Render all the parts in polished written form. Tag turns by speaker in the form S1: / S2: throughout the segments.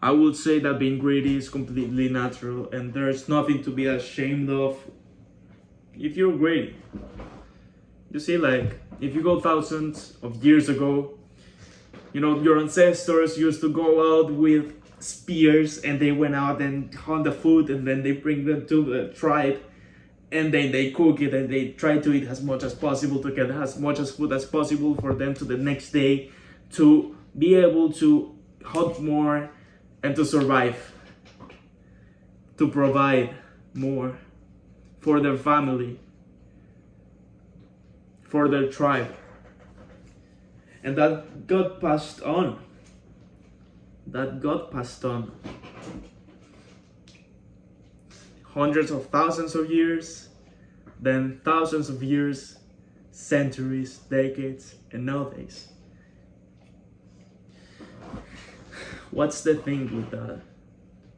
S1: I would say that being greedy is completely natural and there's nothing to be ashamed of if you're greedy. You see, like, if you go thousands of years ago, your ancestors used to go out with spears and they went out and hunt the food and then they bring them to the tribe and then they cook it and they try to eat as much as possible to get as much as food as possible for them to the next day to be able to hunt more and to survive, to provide more for their family, for their tribe. And that got passed on. Hundreds of thousands of years, then thousands of years, centuries, decades, and nowadays. What's the thing with that?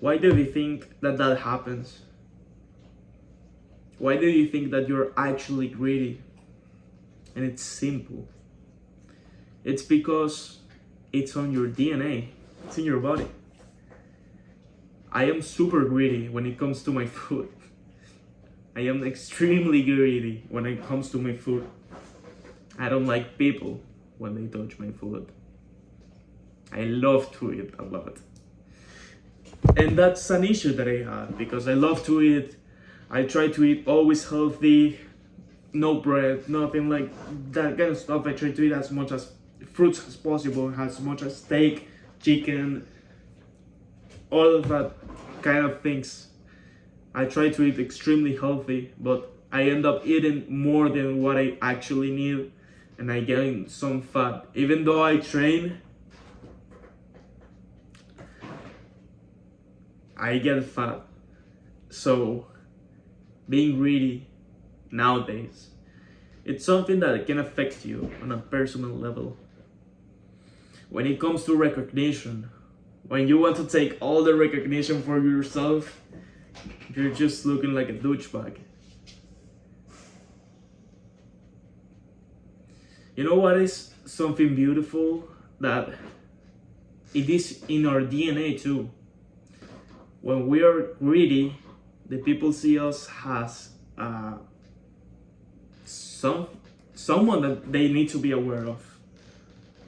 S1: Why do you think that happens? Why do you think that you're actually greedy? And it's simple. It's because it's on your DNA. It's in your body. I am super greedy when it comes to my food. I am extremely greedy when it comes to my food. I don't like people when they touch my food. I love to eat a lot. And that's an issue that I have because I love to eat. I try to eat always healthy, no bread, nothing like that kind of stuff. I try to eat as much as fruits as possible, as much as steak, chicken, all of that kind of things. I try to eat extremely healthy, but I end up eating more than what I actually need and I gain some fat. Even though I train, I get fat. So being greedy nowadays, it's something that can affect you on a personal level. When it comes to recognition, when you want to take all the recognition for yourself, you're just looking like a douchebag. You know what is something beautiful? That it is in our DNA too. When we are greedy, the people see us as someone that they need to be aware of,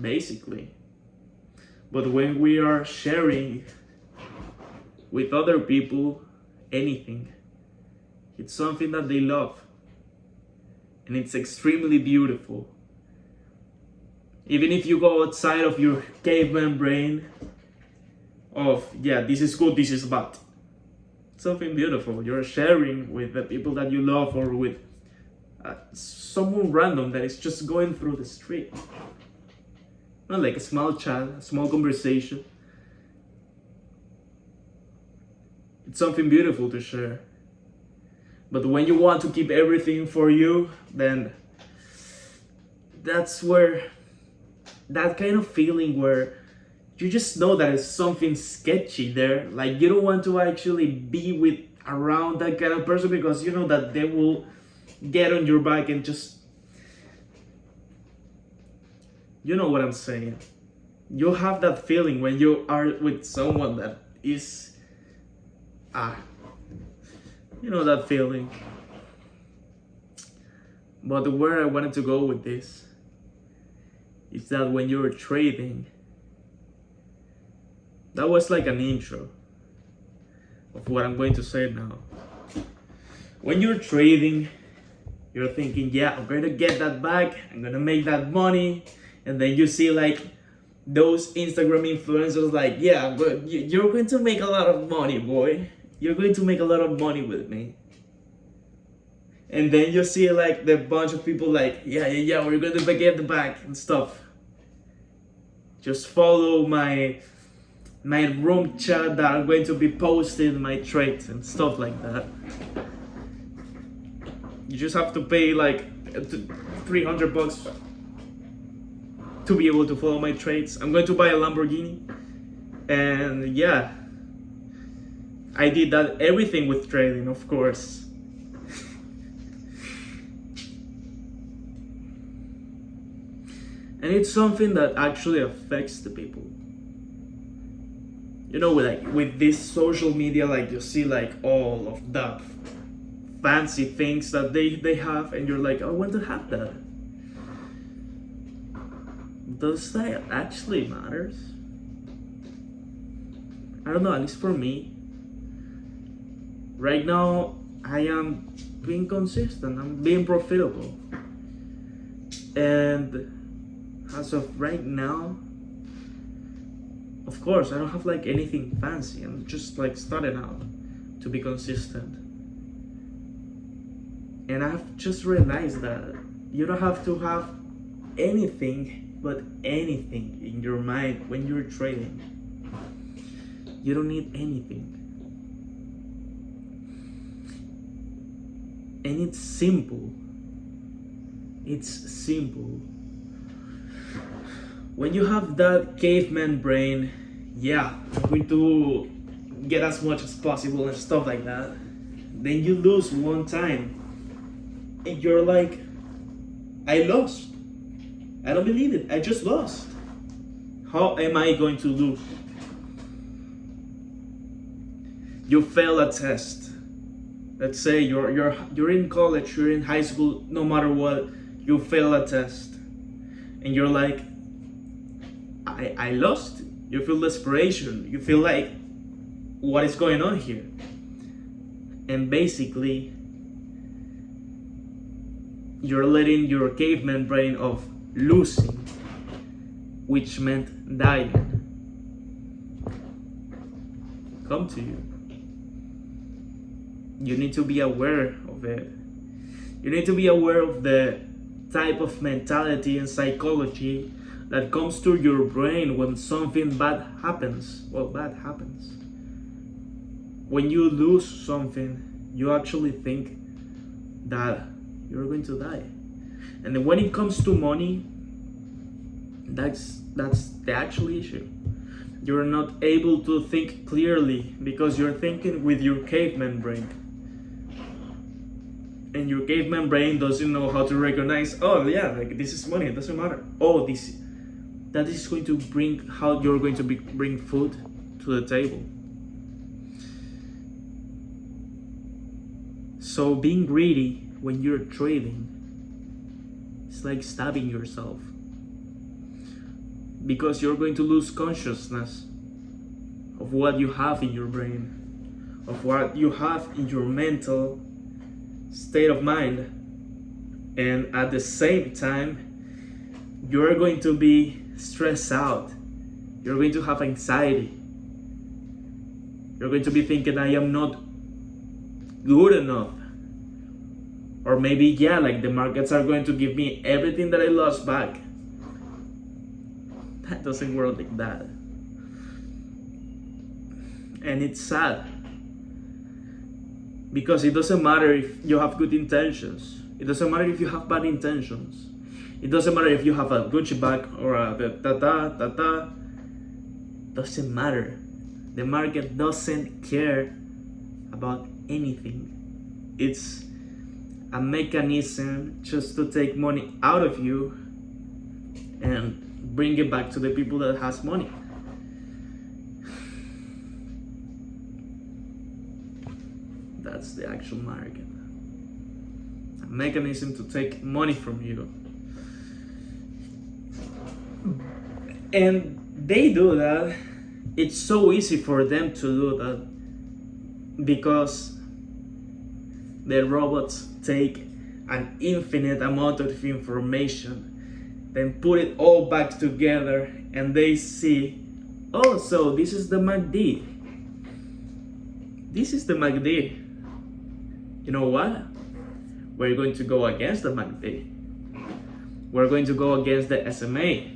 S1: basically. But when we are sharing with other people anything, it's something that they love. And it's extremely beautiful. Even if you go outside of your caveman brain of, yeah, this is good, this is bad. Something beautiful. You're sharing with the people that you love or with someone random that is just going through the street. Not like a small chat, a small conversation. It's something beautiful to share. But when you want to keep everything for you, then that's where that kind of feeling where you just know that it's something sketchy there. Like you don't want to actually be with around that kind of person because you know that they will get on your back and just, you know what I'm saying. You have that feeling when you are with someone that is, you know that feeling. But where I wanted to go with this is that when you're trading, that was like an intro of what I'm going to say now. When you're trading, you're thinking, yeah, I'm going to get that back, I'm going to make that money. And then you see like those Instagram influencers like, yeah, but you're going to make a lot of money, boy. You're going to make a lot of money with me. And then you see like the bunch of people like, yeah, we're going to get the back and stuff. Just follow my room chat that I'm going to be posting my trades and stuff like that. You just have to pay like $300 to be able to follow my trades. I'm going to buy a Lamborghini. And yeah, I did that everything with trading, of course. And it's something that actually affects the people. Like with this social media, like you see like all of the fancy things that they have, and you're like, I want to have that. Does that actually matters? I don't know, at least for me. Right now, I am being consistent, I'm being profitable. And as of right now, of course, I don't have like anything fancy. I'm just like starting out to be consistent. And I've just realized that you don't have to have anything but anything in your mind when you're trading. You don't need anything. And it's simple. It's simple. When you have that caveman brain, yeah, I'm going to get as much as possible and stuff like that. Then you lose one time. And you're like, I lost. I don't believe it. I just lost. How am I going to lose? You fail a test. Let's say you're in college, you're in high school, no matter what, you fail a test. And you're like, I lost. You feel desperation. You feel like, what is going on here? And basically, you're letting your caveman brain of losing, which meant dying, come to you. You need to be aware of it. You need to be aware of the type of mentality and psychology that comes to your brain when something bad happens. Well, bad happens. When you lose something, you actually think that you're going to die. And then when it comes to money, that's the actual issue. You're not able to think clearly because you're thinking with your caveman brain. And your caveman brain doesn't know how to recognize, oh yeah, like this is money, it doesn't matter. Oh, that is going to bring how you're going to bring food to the table. So being greedy when you're trading, it's like stabbing yourself, because you're going to lose consciousness of what you have in your brain, of what you have in your mental state of mind, and at the same time you're going to be stressed out, you're going to have anxiety, you're going to be thinking, I am not good enough, or maybe, yeah, like the markets are going to give me everything that I lost back. That doesn't work like that. And it's sad, because it doesn't matter if you have good intentions, it doesn't matter if you have bad intentions, it doesn't matter if you have a Gucci bag or a doesn't matter. The market doesn't care about anything. It's a mechanism just to take money out of you and bring it back to the people that has money. That's the actual market. A mechanism to take money from you. And they do that. It's so easy for them to do that because the robots take an infinite amount of information, then put it all back together, and they see, oh, so this is the MACD. This is the MACD. You know what? We're going to go against the MACD. We're going to go against the SMA.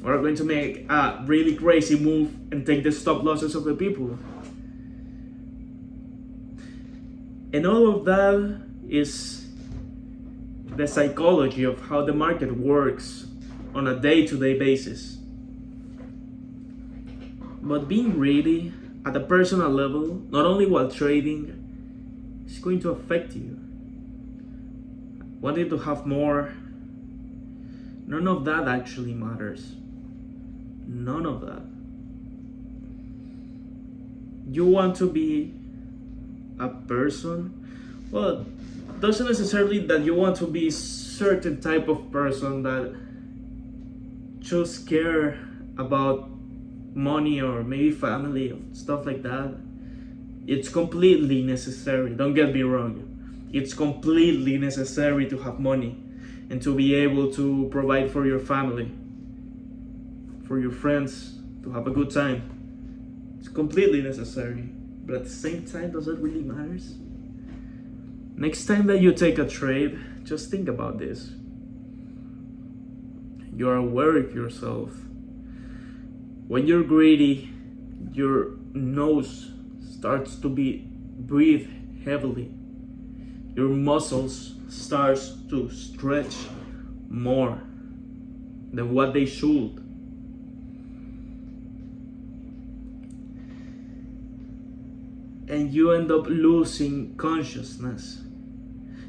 S1: We're going to make a really crazy move and take the stop losses of the people. And all of that is the psychology of how the market works on a day-to-day basis. But being greedy at a personal level, not only while trading, is going to affect you. Wanting to have more, none of that actually matters. None of that. You want to be a person, well, doesn't necessarily that you want to be certain type of person that just care about money or maybe family or stuff like that. It's completely necessary, don't get me wrong. It's completely necessary to have money and to be able to provide for your family, for your friends, to have a good time. It's completely necessary, but at the same time, does it really matters? Next time that you take a trade, just think about this. You're aware of yourself. When you're greedy, your nose starts to breathe heavily. Your muscles starts to stretch more than what they should. And you end up losing consciousness.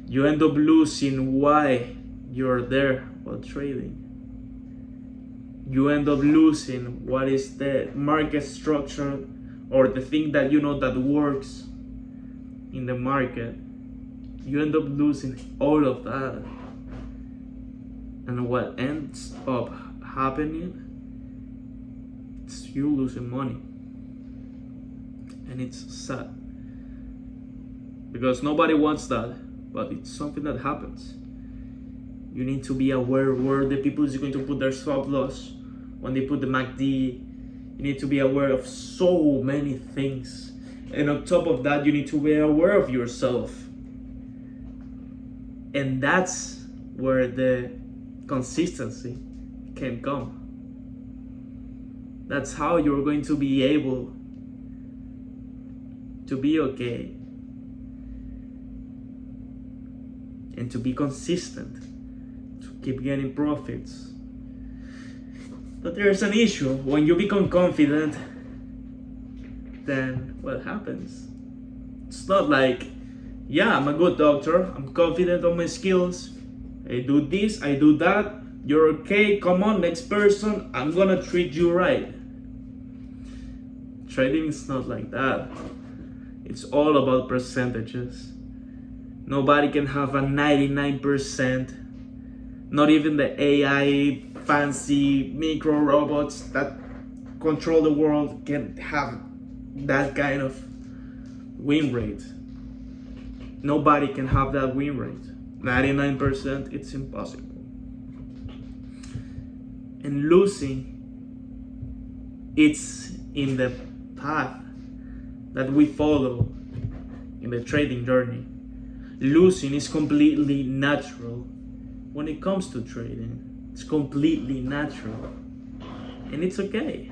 S1: You end up losing why you're there while trading. You end up losing what is the market structure or the thing that you know that works in the market. You end up losing all of that. And what ends up happening is you losing money. And it's sad. Because nobody wants that, but it's something that happens. You need to be aware where the people is going to put their stop loss when they put the MACD. You need to be aware of so many things. And on top of that, you need to be aware of yourself. And that's where the consistency can come. That's how you're going to be able to be okay and to be consistent, to keep getting profits. But there's an issue. When you become confident, then what happens? It's not like, yeah, I'm a good doctor, I'm confident on my skills, I do this, I do that, you're okay, come on, next person, I'm gonna treat you right. Trading is not like that. It's all about percentages. Nobody can have a 99%. Not even the AI fancy micro robots that control the world can have that kind of win rate. Nobody can have that win rate. 99%, it's impossible. And losing, it's in the path that we follow in the trading journey. Losing is completely natural when it comes to trading. It's completely natural. And it's okay.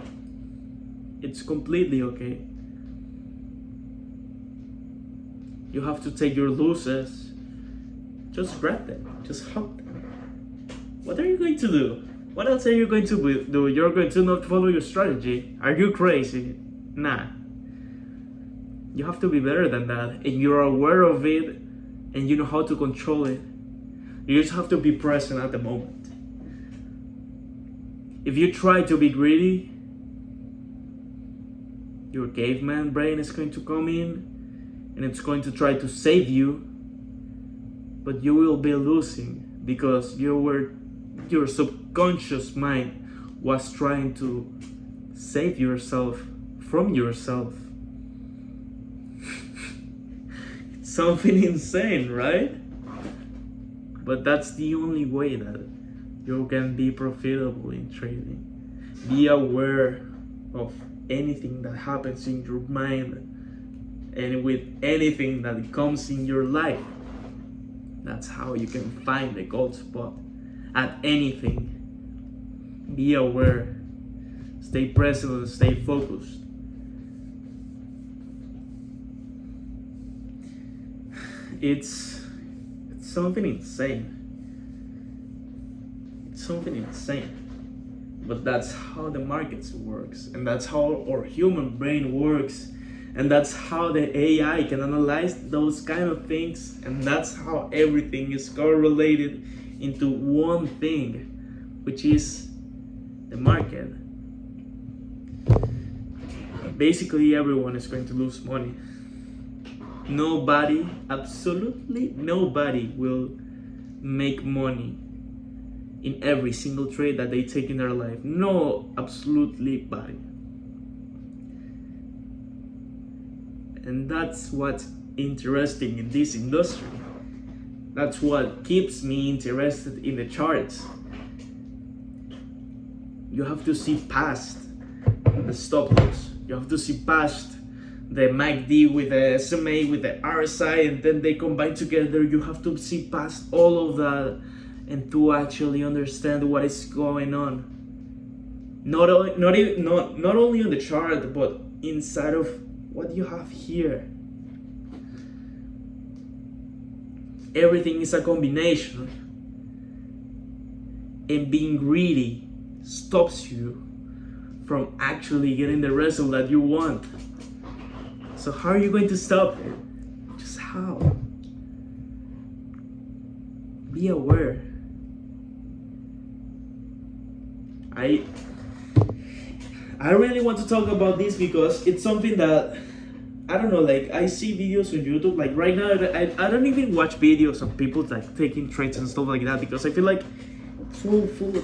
S1: It's completely okay. You have to take your losses, just grab them, just hug them. What are you going to do? What else are you going to do? You're going to not follow your strategy? Are you crazy? Nah. You have to be better than that, and you're aware of it, and you know how to control it. You just have to be present at the moment. If you try to be greedy, your caveman brain is going to come in, and it's going to try to save you, but you will be losing because your subconscious mind was trying to save yourself from yourself. It's something insane, right? But that's the only way that you can be profitable in trading. Be aware of anything that happens in your mind and with anything that comes in your life. That's how you can find the gold spot at anything. Be aware, stay present, and stay focused. It's something insane. It's something insane. But that's how the markets works, and that's how our human brain works, and that's how the AI can analyze those kind of things, and that's how everything is correlated into one thing, which is the market. basically everyone is going to lose money. Nobody, absolutely nobody, will make money in every single trade that they take in their life. No, absolutely nobody. And that's what's interesting in this industry. That's what keeps me interested in the charts. You have to see past the stop loss. You have to see past the MACD with the SMA, with the RSI, and then they combine together. You have to see past all of that and to actually understand what is going on. Not only on the chart, but inside of what you have here. Everything is a combination, and being greedy stops you from actually getting the result that you want. So how are you going to stop it? Just how? Be aware. I really want to talk about this because it's something that, I don't know, like I see videos on YouTube, like right now I don't even watch videos of people like taking trades and stuff like that, because I feel like it's so full of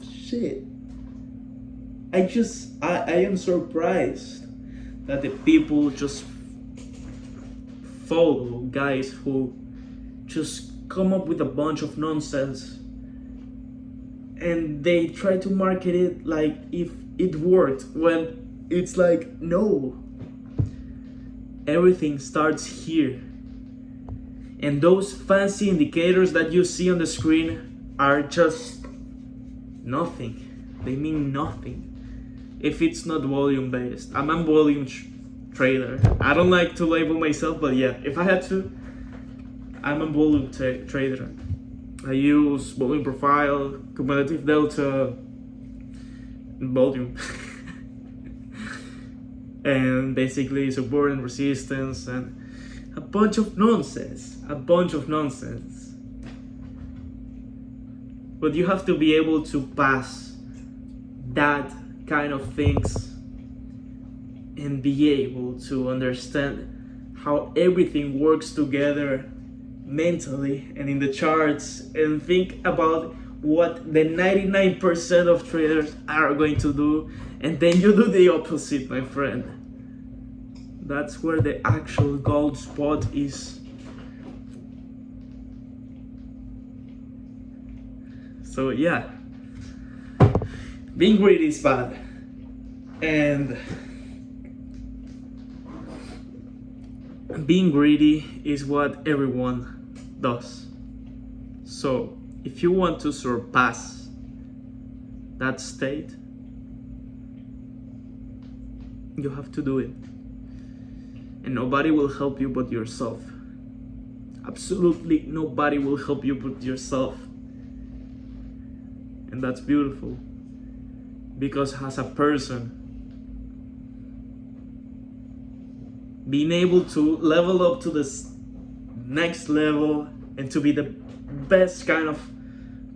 S1: shit. I am surprised that the people just follow guys who just come up with a bunch of nonsense and they try to market it like if it worked, when it's like, no, everything starts here. And those fancy indicators that you see on the screen are just nothing. They mean nothing if it's not volume based. I'm a volume trader. I don't like to label myself, but yeah, if I had to, I'm a volume trader. I use volume profile, cumulative delta, and volume. And basically support and resistance and a bunch of nonsense. But you have to be able to pass that kind of things and be able to understand how everything works together mentally and in the charts, and think about what the 99% of traders are going to do, and then you do the opposite, my friend. That's where the actual gold spot is. So yeah, being greedy is bad, and being greedy is what everyone does. So if you want to surpass that state, you have to do it. And nobody will help you but yourself. Absolutely nobody will help you but yourself. And that's beautiful. Because as a person, being able to level up to this next level and to be the best kind of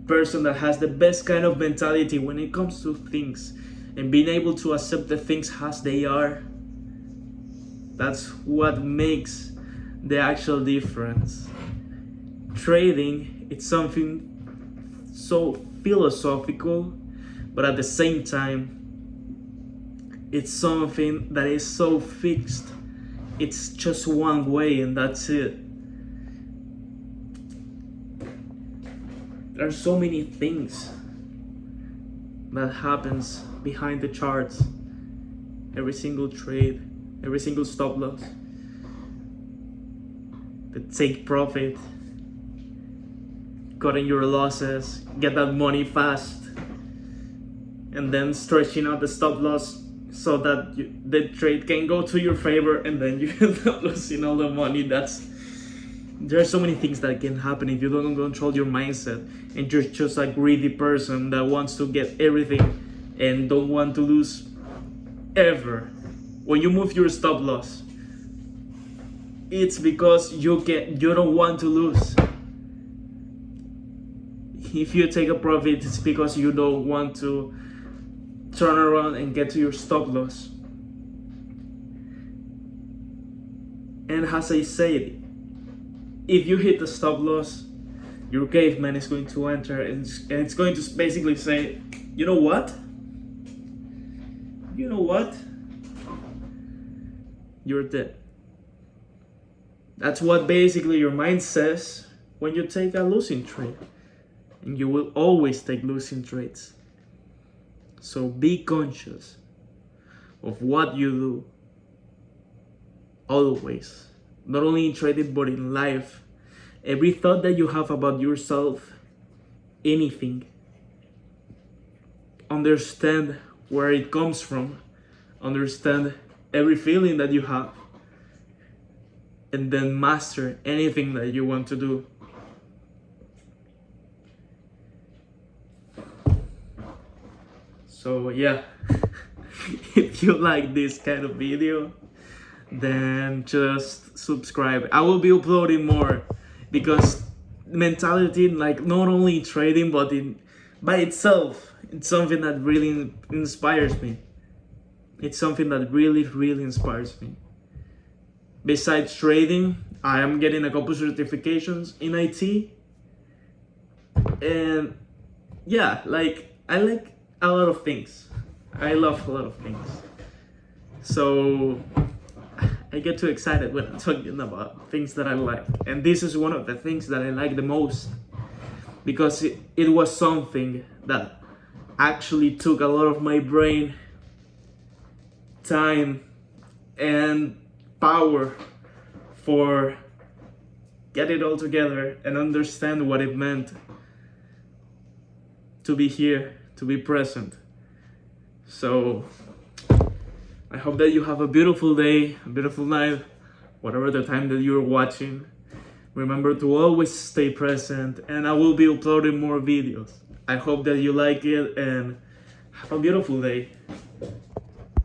S1: person that has the best kind of mentality when it comes to things, and being able to accept the things as they are, that's what makes the actual difference. Trading, it's something so philosophical, but at the same time, it's something that is so fixed. It's just one way and that's it. There are so many things that happens behind the charts. Every single trade, every single stop loss, the take profit, cutting your losses, get that money fast, and then stretching out the stop loss so that the trade can go to your favor, and then you end up losing all the money. There are so many things that can happen if you don't control your mindset and you're just a greedy person that wants to get everything and don't want to lose ever. When you move your stop loss, it's because you don't want to lose. If you take a profit, it's because you don't want to turn around and get to your stop loss. And as I said, if you hit the stop loss, your caveman is going to enter and it's going to basically say, you know what? You know what? You're dead. That's what basically your mind says when you take a losing trade. And you will always take losing trades. So be conscious of what you do. Always. Not only in trading but in life. Every thought that you have about yourself, anything, understand where it comes from. Understand every feeling that you have. And then master anything that you want to do. So yeah, if you like this kind of video, then just subscribe. I will be uploading more because mentality, like not only trading but in by itself, it's something that really inspires me. It's something that really inspires me. Besides trading, I am getting a couple certifications in IT, and yeah, like I like a lot of things. I love a lot of things. So I get too excited when I'm talking about things that I like. And this is one of the things that I like the most. Because it was something that actually took a lot of my brain, time, and power for get it all together and understand what it meant to be here, to be present. So I hope that you have a beautiful day, a beautiful night, whatever the time that you're watching. Remember to always stay present, and I will be uploading more videos. I hope that you like it and have a beautiful day.